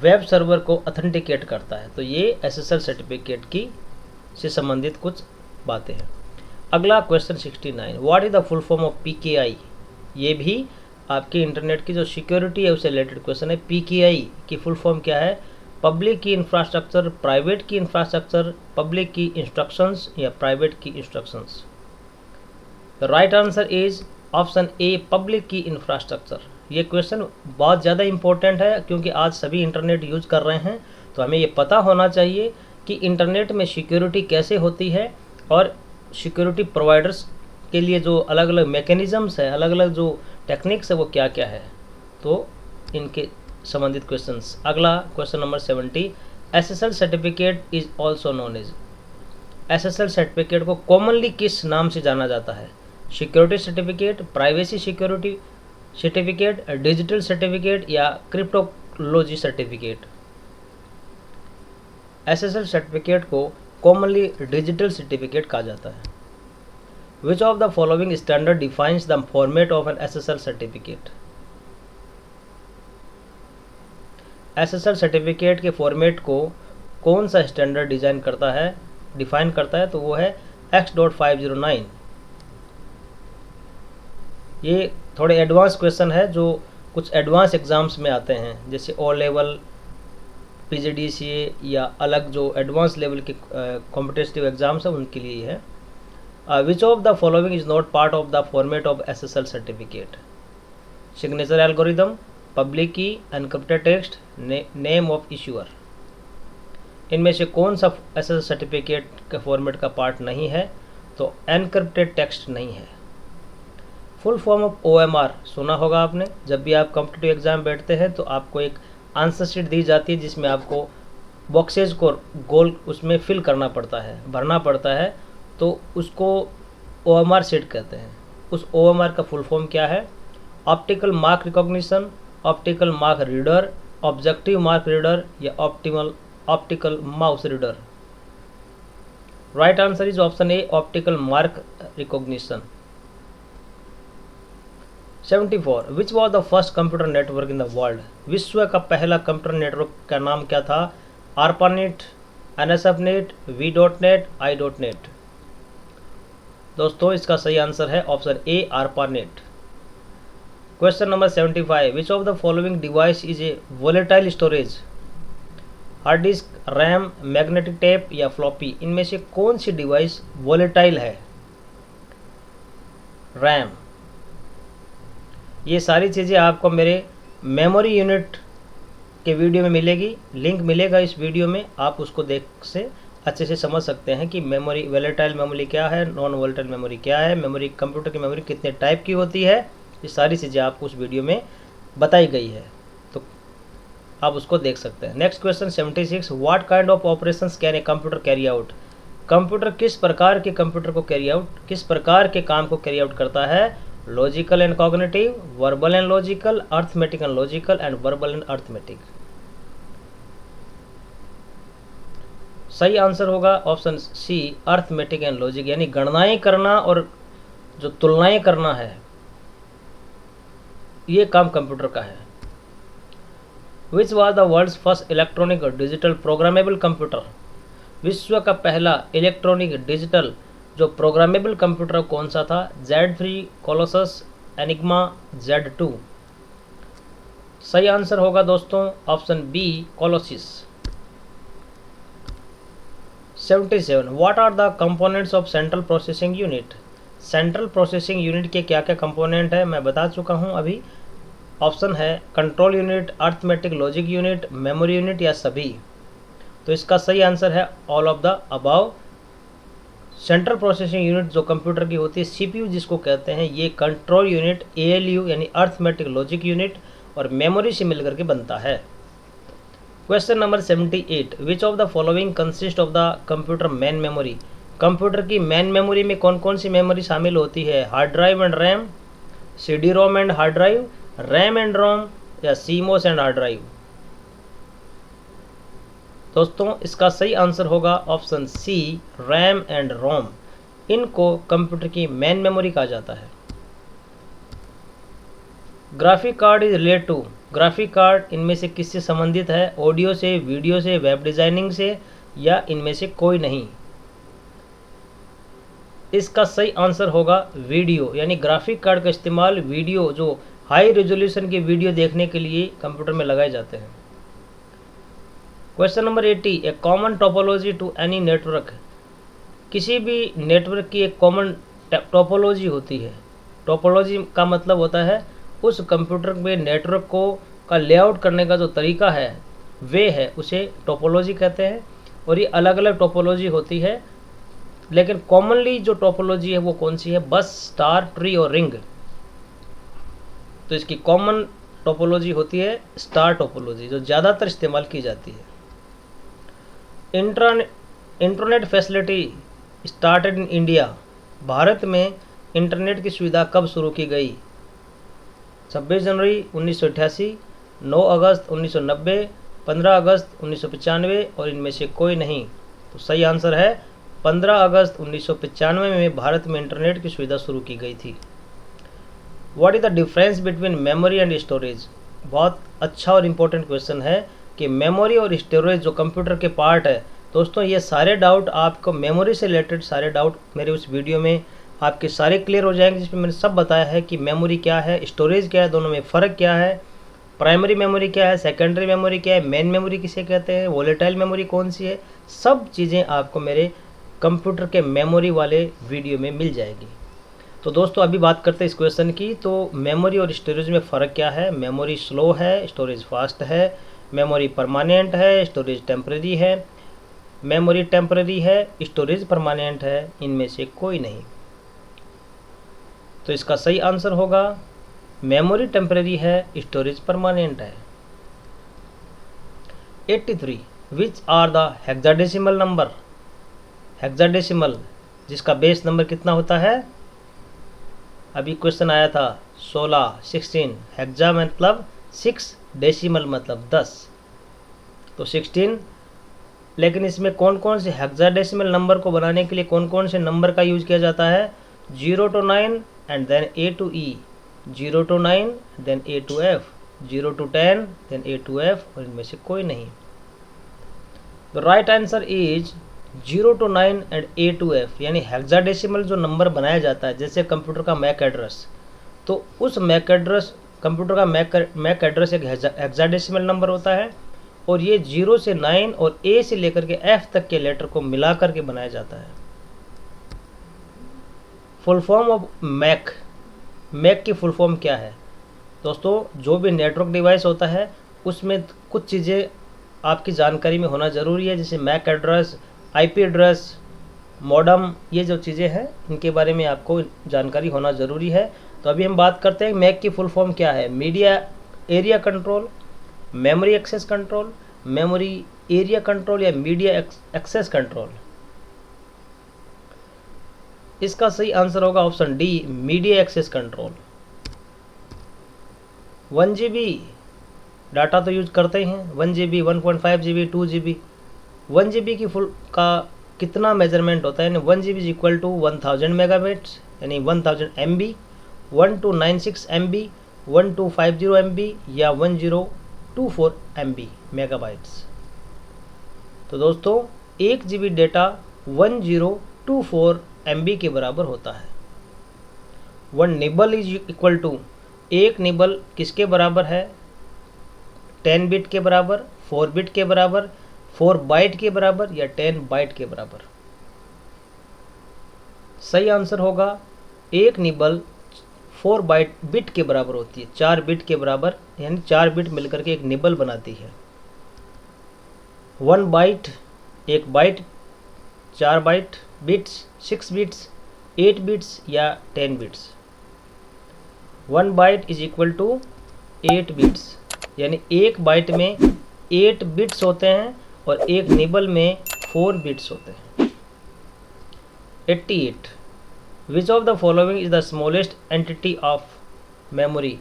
वेब सर्वर को ऑथेंटिकेट करता है। तो ये SSL सर्टिफिकेट की से संबंधित कुछ बातें हैं। अगला question 69, what is the full form of PKI? ये भी आपके इंटरनेट की जो सिक्योरिटी है उससे रिलेटेड क्वेश्चन है। PKI की फुल फॉर्म क्या है? पब्लिक की इंफ्रास्ट्रक्चर, प्राइवेट की इंफ्रास्ट्रक्चर, पब्लिक की इंस्ट्रक्शंस या प्राइवेट की instructions. The right answer is option A, public की इंफ्रास्ट्रक्चर। ये क्वेश्चन बहुत ज़्यादा इंपॉर्टेंट है क्योंकि आज सभी इंटरनेट यूज कर रहे हैं, तो हमें ये पता होना चाहिए कि इंटरनेट में सिक्योरिटी कैसे होती है और सिक्योरिटी प्रोवाइडर्स के लिए जो अलग अलग मैकेनिज़म्स है, अलग अलग जो टेक्निक्स है वो क्या क्या है। तो इनके संबंधित क्वेश्चंस। अगला question number 70, SSL certificate is also known as. SSL certificate को कॉमनली किस नाम से जाना जाता है? Security certificate, privacy security certificate, digital certificate या क्रिप्टोलॉजी सर्टिफिकेट। SSL सर्टिफिकेट को कॉमनली डिजिटल सर्टिफिकेट कहा जाता है। Which of the following standard defines the format of an SSL certificate? SSL certificate के फॉर्मेट को कौन सा स्टैंडर्ड डिफाइन करता है? तो वो है X.509। ये थोड़े एडवांस क्वेश्चन है जो कुछ एडवांस एग्जाम्स में आते हैं, जैसे ओ लेवल, PGDCA या अलग जो एडवांस लेवल के कॉम्पिटिटिव एग्जाम्स हैं उनके लिए है। Which of the following is not part of the format of SSL certificate? Signature algorithm, public key, encrypted text, name of issuer. इनमें से कौन सा SSL सर्टिफिकेट के फॉर्मेट का पार्ट नहीं है? तो एनक्रिप्टेड टेक्स्ट नहीं है। फुल फॉर्म ऑफ OMR सुना होगा आपने। जब भी आप कॉम्पिटिटिव एग्जाम बैठते हैं तो आपको एक आंसर शीट दी जाती है जिसमें आपको बॉक्सेज को गोल उसमें फिल करना पड़ता है, भरना पड़ता है, तो उसको OMR शीट कहते हैं। उस OMR का फुल फॉर्म क्या है? Optical mark recognition, optical mark reader, objective mark reader या optical mouse reader. Right answer is option A, optical mark recognition. 74, which was the first computer network in the world? विश्व का पहला कंप्यूटर नेटवर्क का नाम क्या था? ARPANET, NSFNet, V.NET, I.NET। दोस्तों इसका सही आंसर है option A, ARPANET। Question number 75, which of the following device is a volatile storage? Hard disk, RAM, magnetic tape या फ्लॉपी। इनमें से कौन सी डिवाइस वोलेटाइल है? रैम। ये सारी चीज़ें आपको मेरे मेमोरी यूनिट के वीडियो में मिलेगी, लिंक मिलेगा इस वीडियो में, आप उसको देख से अच्छे से समझ सकते हैं कि मेमोरी, वोलेटाइल मेमोरी क्या है, नॉन वोलेटाइल मेमोरी क्या है, मेमोरी, कंप्यूटर की मेमोरी कितने टाइप की होती है। ये सारी चीज़ें आपको उस वीडियो में बताई गई है, तो आप उसको देख सकते हैं। Next question 76, what kind of operations can a computer carry out? Computer किस प्रकार के काम को कैरी आउट करता है? Logical and cognitive, verbal and logical, arithmetic and logical, and verbal and arithmetic. सही आंसर होगा option C, arithmetic and logic, यानी गणनाएं करना और जो तुलनाएं करना है ये काम कंप्यूटर का है। Which was the world's first electronic digital programmable computer? विश्व का पहला इलेक्ट्रॉनिक डिजिटल जो प्रोग्रामेबल कंप्यूटर कौन सा था? Z3, Colossus, enigma, Z2। सही आंसर होगा दोस्तों option B, Colossus. 77 what are the components of central processing unit? Central processing unit के क्या क्या कंपोनेंट है मैं बता चुका हूं अभी। ऑप्शन है control unit, arithmetic, logic unit, memory unit या सभी। तो इसका सही आंसर है all of the above. Central processing unit जो कंप्यूटर की होती है, सीपीयू जिसको कहते हैं, ये कंट्रोल यूनिट, एएलयू यानी अर्थमेटिक लॉजिक यूनिट और मेमोरी से मिलकर के बनता है। Question number 78 which of the following consist of the computer main memory? Computer की मेन मेमोरी में कौन कौन सी मेमोरी शामिल होती है? Hard drive and RAM, CD ROM and hard drive, RAM and ROM या CMOS एंड हार्ड ड्राइव? दोस्तों इसका सही आंसर होगा option C, RAM and ROM. इनको कंप्यूटर की मेन मेमोरी कहा जाता है। Graphic card is related to, graphic card इनमें से किससे संबंधित है? ऑडियो से, वीडियो से, वेब डिजाइनिंग से या इनमें से कोई नहीं? इसका सही आंसर होगा वीडियो, यानी ग्राफिक कार्ड का इस्तेमाल वीडियो, जो हाई रेजोल्यूशन के वीडियो देखने के लिए कंप्यूटर में लगाए जाते हैं। Question number 80 a common topology to any network? किसी भी नेटवर्क की एक कॉमन टोपोलॉजी होती है। टोपोलॉजी का मतलब होता है उस कंप्यूटर में नेटवर्क को का लेआउट करने का जो तरीका है वे है, उसे टोपोलॉजी कहते हैं। और ये अलग अलग टोपोलॉजी होती है, लेकिन कॉमनली जो टोपोलॉजी है वो कौन सी है? बस, स्टार, ट्री और रिंग। तो इसकी कॉमन टोपोलॉजी होती है स्टार टोपोलॉजी, जो ज़्यादातर इस्तेमाल की जाती है। Internet facility started in India? Bharat में इंटरनेट की सुविधा कब शुरू की गई? 26 जनवरी 1988, 9 अगस्त 1990, 15 अगस्त 1995 और इनमें से कोई नहीं? तो सही आंसर है 15 अगस्त 1995 में भारत में इंटरनेट की सुविधा शुरू की गई थी। What is the difference between memory and storage? बहुत अच्छा और इम्पोर्टेंट क्वेश्चन है कि मेमोरी और स्टोरेज जो कंप्यूटर के पार्ट है। दोस्तों ये सारे डाउट आपको मेमोरी से रिलेटेड सारे डाउट मेरे उस वीडियो में आपके सारे क्लियर हो जाएंगे, जिसमें मैंने सब बताया है कि मेमोरी क्या है, स्टोरेज क्या है, दोनों में फ़र्क क्या है, प्राइमरी मेमोरी क्या है, सेकेंडरी मेमोरी क्या है, मेन मेमोरी किसे कहते हैं, वोलेटाइल मेमोरी कौन सी है, सब चीज़ें आपको मेरे कंप्यूटर के मेमोरी वाले वीडियो में मिल जाएगी। तो दोस्तों अभी बात करते हैं इस क्वेश्चन की। तो मेमोरी और स्टोरेज में फ़र्क क्या है? मेमोरी स्लो है, स्टोरेज फास्ट है। मेमोरी परमानेंट है, स्टोरेज टेम्परेरी है। मेमोरी टेम्परेरी है, स्टोरेज परमानेंट है, इनमें से कोई नहीं। तो इसका सही आंसर होगा मेमोरी टेम्परेरी है, स्टोरेज परमानेंट है। 83 which are the hexadecimal number? Hexadecimal जिसका बेस नंबर कितना होता है? अभी क्वेश्चन आया था 16, 16। हेक्सा मतलब 6, डेसिमल मतलब 10, तो 16। लेकिन इसमें कौन कौन से हेक्साडेसिमल नंबर को बनाने के लिए कौन कौन से नंबर का यूज किया जाता है? 0 to 9 and then A to E, 0 to 9 then A to F, 0 to 10 then A to F और इनमें से कोई नहीं। The right answer is 0 to 9 and A to F, यानी हेक्साडेसिमल जो नंबर बनाया जाता है, जैसे कंप्यूटर का मैक एड्रेस, तो उस मैक एड्रेस कंप्यूटर का मैक एड्रेस एक हेक्साडेसिमल नंबर होता है और ये 0 से 9 और A से लेकर के F तक के लेटर को मिला करके बनाया जाता है। Full form of MAC, MAC की फुल फॉर्म क्या है? दोस्तों जो भी नेटवर्क डिवाइस होता है उसमें कुछ चीज़ें आपकी जानकारी में होना ज़रूरी है, जैसे MAC address, IP address, modem, ये जो चीज़ें हैं इनके बारे में आपको जानकारी होना ज़रूरी है। तो अभी हम बात करते हैं मैक की फुल फॉर्म क्या है। Media area control, memory access control, memory area control या मीडिया एक्सेस कंट्रोल। इसका सही आंसर होगा option D, media access control. 1 GB data तो यूज करते ही हैं, 1 GB, 1.5 GB, 2 GB। 1 GB की फुल का कितना मेजरमेंट होता है, यानी 1 GB is equal to 1000 megabytes यानी 1000 MB, 1296 MB, 1250 MB या 1024 MB मेगाबाइट्स। तो दोस्तों 1 GB डेटा 1024 MB के बराबर होता है। 1 निबल इज इक्वल टू, एक निबल किसके बराबर है, 10 बिट के बराबर, 4 बिट के बराबर, 4 बाइट के बराबर या 10 बाइट के बराबर। सही आंसर होगा एक निबल 4 बिट के बराबर होती है, 4 बिट के बराबर, यानी 4 बिट मिलकर के एक निबल बनाती है। 1 बाइट, एक byte, 4 byte, bits, 6 bits, 8 bits या 10 bits. 1 byte is equal to 8 bits, यानी एक बाइट में 8 बिट्स होते हैं और एक निबल में 4 बिट्स होते हैं। 88, which of the following is the smallest entity of memory.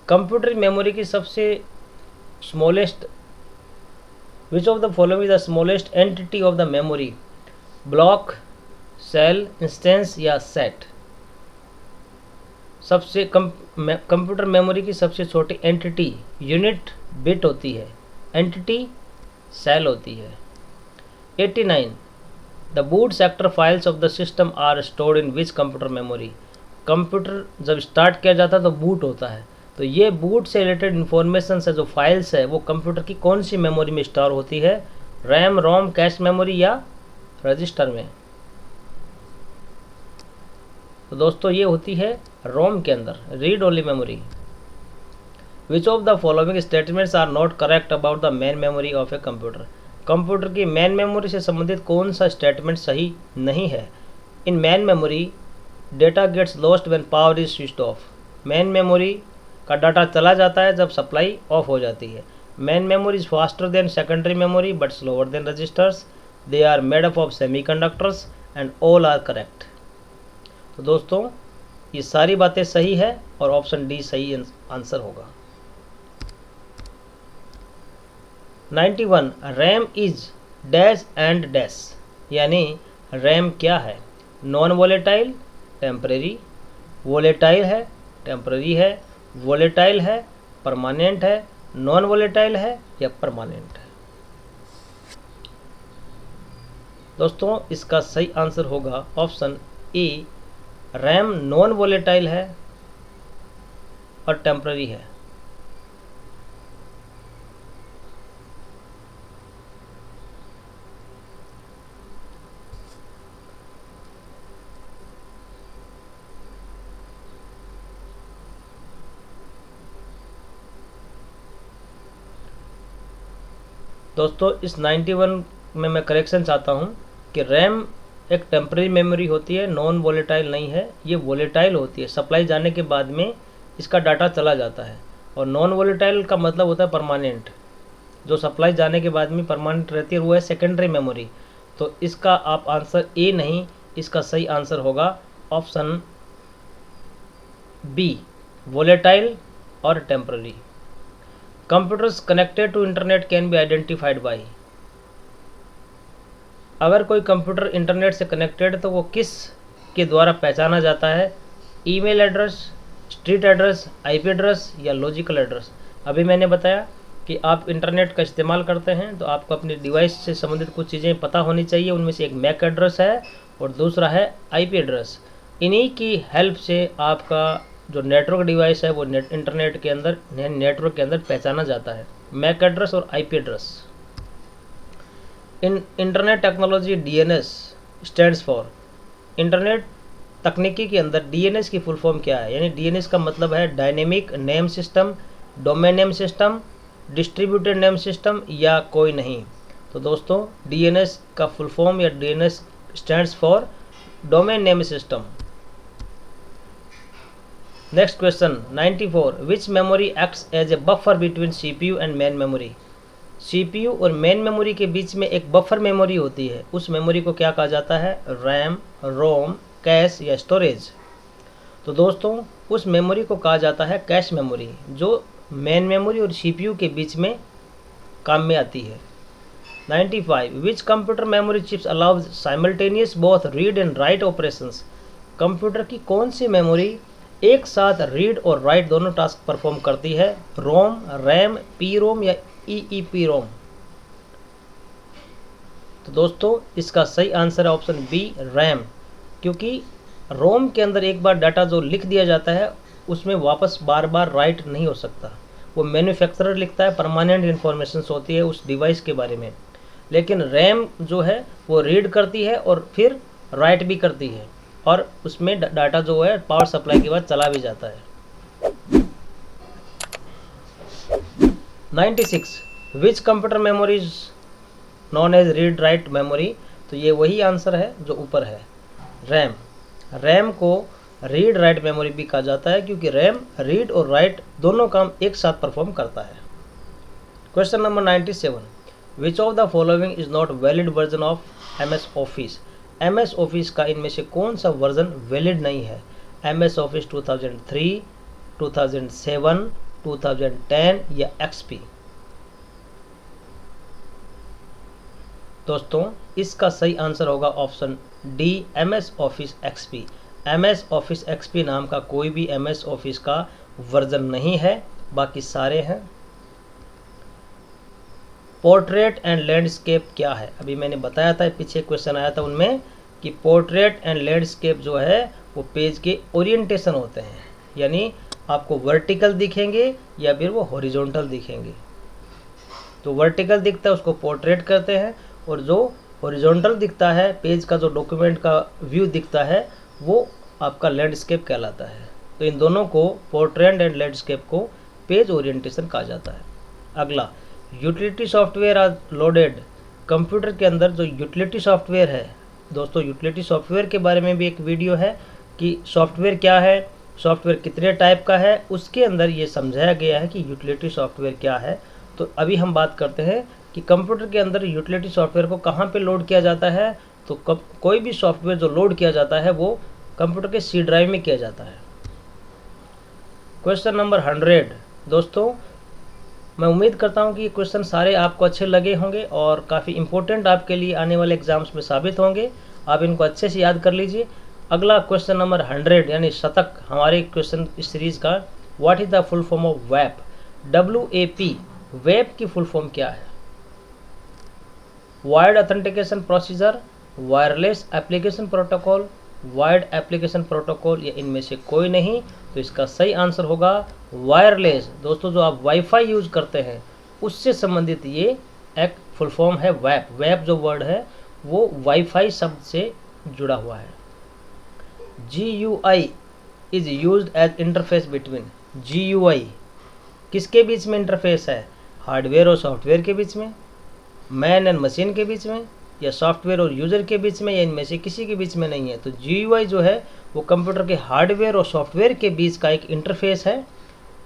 Computer memory की सबसे smallest, which of the following is the smallest entity of the memory, block, cell, instance या सेट। सबसे कंप्यूटर मेमोरी की सबसे छोटी एंटिटी यूनिट बिट होती है, एंटिटी सेल होती है। 89, the boot sector files of the system are stored in which computer memory. Computer जब स्टार्ट किया जाता है तो बूट होता है, तो ये बूट से रिलेटेड इन्फॉर्मेशन से जो फाइल्स है वो कंप्यूटर की कौन सी मेमोरी में स्टोर होती है, रैम, रोम, कैश मेमोरी या रजिस्टर में। तो दोस्तों ये होती है रोम के अंदर, read only memory. Which of the following statements are not correct about the main memory of a computer. Computer की मेन मेमोरी से संबंधित कौन सा स्टेटमेंट सही नहीं है। In main memory data gets lost when power is switched off. Main memory का डाटा चला जाता है जब सप्लाई ऑफ हो जाती है। Main memory is faster than secondary memory but slower than registers. They are made up of semiconductors and all are correct. तो दोस्तों ये सारी बातें सही है और ऑप्शन डी सही आंसर होगा। 91, RAM is dash and dash, यानी रैम क्या है, नॉन वोलेटाइल, टेम्परेरी, वोलेटाइल है, टेम्परेरी है, वोलेटाइल है, परमानेंट है, नॉन वोलेटाइल है या परमानेंट है। दोस्तों इसका सही आंसर होगा ऑप्शन ए, रैम नॉन वोलेटाइल है और टेम्पररी है। दोस्तों इस 91 में मैं करेक्शन चाहता हूँ कि रैम एक टेम्परेरी मेमोरी होती है, नॉन वोलेटाइल नहीं है, ये वोलेटाइल होती है, सप्लाई जाने के बाद में इसका डाटा चला जाता है। और नॉन वोलेटाइल का मतलब होता है परमानेंट, जो सप्लाई जाने के बाद में परमानेंट रहती है, वो है सेकेंडरी मेमोरी। तो इसका आप आंसर ए नहीं, इसका सही आंसर होगा ऑप्शन बी, वोलेटाइल और temporary. Computers connected to internet can be identified by. अगर कोई कंप्यूटर इंटरनेट से कनेक्टेड तो वो किस के द्वारा पहचाना जाता है, email address, street address, IP address या लॉजिकल एड्रेस। अभी मैंने बताया कि आप इंटरनेट का इस्तेमाल करते हैं तो आपको अपनी डिवाइस से संबंधित कुछ चीज़ें पता होनी चाहिए, उनमें से एक मैक एड्रेस है और दूसरा है आईपी एड्रेस। इन्हीं की हेल्प से आपका जो नेटवर्क डिवाइस है वो इंटरनेट के अंदर, नेटवर्क के अंदर पहचाना जाता है, मैक एड्रेस और IP address. Internet technology DNS stands for. Internet तकनीकी के अंदर डीएनएस की फुल फॉर्म क्या है, यानी डीएनएस का मतलब है dynamic name system, domain name system, distributed name system या कोई नहीं। तो दोस्तों डीएनएस का फुल फॉर्म या DNS stands for domain name system. Next question 94, which memory acts as a buffer between CPU and main memory. CPU और मेन मेमोरी के बीच में एक बफर मेमोरी होती है, उस मेमोरी को क्या कहा जाता है, रैम, रोम, कैश या स्टोरेज। तो दोस्तों उस मेमोरी को कहा जाता है कैश मेमोरी, जो मेन मेमोरी और सीपीयू के बीच में काम में आती है। 95 which computer memory chips allows simultaneous both read and write operations. Computer की कौन सी मेमोरी एक साथ रीड और राइट दोनों टास्क परफॉर्म करती है? रोम, रैम, पी रोम या ईईपी रोम। तो दोस्तों इसका सही आंसर है ऑप्शन बी, रैम, क्योंकि रोम के अंदर एक बार डाटा जो लिख दिया जाता है उसमें वापस बार बार राइट नहीं हो सकता। वो मैन्युफैक्चरर लिखता है, परमानेंट इन्फॉर्मेशन होती है उस डिवाइस के बारे में। लेकिन रैम जो है वो रीड करती है और फिर राइट भी करती है, और उसमें डाटा जो है पावर सप्लाई के बाद चला भी जाता है। 96 which computer memory is known as read write memory. तो ये वही आंसर है जो ऊपर है, रैम। रैम को रीड राइट मेमोरी भी कहा जाता है क्योंकि रैम रीड और राइट दोनों काम एक साथ परफॉर्म करता है। Question number 97 which of the following is not valid version of MS office. MS office का इनमें से कौन सा वर्जन वैलिड नहीं है? एमएस ऑफिस 2003, 2007, 2010 या एक्सपी। दोस्तों इसका सही आंसर होगा option D, MS office XP. MS office XP नाम का कोई भी एमएस ऑफिस का वर्जन नहीं है, बाकी सारे हैं। पोर्ट्रेट एंड लैंडस्केप क्या है? अभी मैंने बताया था, पीछे क्वेश्चन आया था उनमें कि पोर्ट्रेट एंड लैंडस्केप जो है वो पेज के ओरिएंटेशन होते हैं, यानी आपको वर्टिकल दिखेंगे या फिर वो हॉरिजॉन्टल दिखेंगे। तो वर्टिकल दिखता है उसको पोर्ट्रेट करते हैं, और जो हॉरिजॉन्टल दिखता है, पेज का जो डॉक्यूमेंट का व्यू दिखता है, वो आपका लैंडस्केप कहलाता है। तो इन दोनों को, पोर्ट्रेट एंड लैंडस्केप को, पेज ओरिएंटेशन कहा जाता है। अगला, utility software are loaded. Computer के अंदर जो यूटिलिटी सॉफ्टवेयर है, दोस्तों यूटिलिटी सॉफ्टवेयर के बारे में भी एक वीडियो है कि सॉफ्टवेयर क्या है, सॉफ्टवेयर कितने टाइप का है, उसके अंदर ये समझाया गया है कि यूटिलिटी सॉफ्टवेयर क्या है। तो अभी हम बात करते हैं कि कंप्यूटर के अंदर यूटिलिटी सॉफ्टवेयर को कहाँ पे लोड किया जाता है। तो कोई भी सॉफ्टवेयर जो लोड किया जाता है वो कंप्यूटर के सी ड्राइव में किया जाता है। Question number 100। दोस्तों मैं उम्मीद करता हूँ कि ये क्वेश्चन सारे आपको अच्छे लगे होंगे और काफ़ी इंपॉर्टेंट आपके लिए आने वाले एग्जाम्स में साबित होंगे। आप इनको अच्छे से याद कर लीजिए। अगला क्वेश्चन नंबर 100 यानी शतक हमारे क्वेश्चन इस सीरीज का, what is the full form of वेप। WAP, वेप की फुल फॉर्म क्या है? Wired authentication procedure, wireless application protocol, wired application protocol, या इनमें से कोई नहीं। तो इसका सही आंसर होगा वायरलेस। दोस्तों जो आप वाईफाई यूज करते हैं उससे संबंधित ये एक फुल फॉर्म है वेप। वेप जो वर्ड है वो वाईफाई शब्द से जुड़ा हुआ है। GUI is used as interface between. GUI किसके बीच में इंटरफेस है? हार्डवेयर और सॉफ्टवेयर के बीच में, मैन एंड मशीन के बीच में, या सॉफ्टवेयर और यूज़र के बीच में, या इनमें से किसी के बीच में नहीं है। तो GUI जो है वो कंप्यूटर के हार्डवेयर और सॉफ्टवेयर के बीच का एक इंटरफेस है।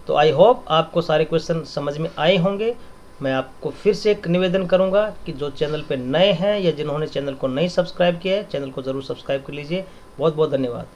तो आई होप आपको सारे क्वेश्चन समझ में आए होंगे। मैं आपको फिर से एक निवेदन करूंगा कि जो चैनल पे नए हैं या जिन्होंने चैनल को नहीं सब्सक्राइब किया है, चैनल को ज़रूर सब्सक्राइब कर लीजिए। बहुत बहुत धन्यवाद।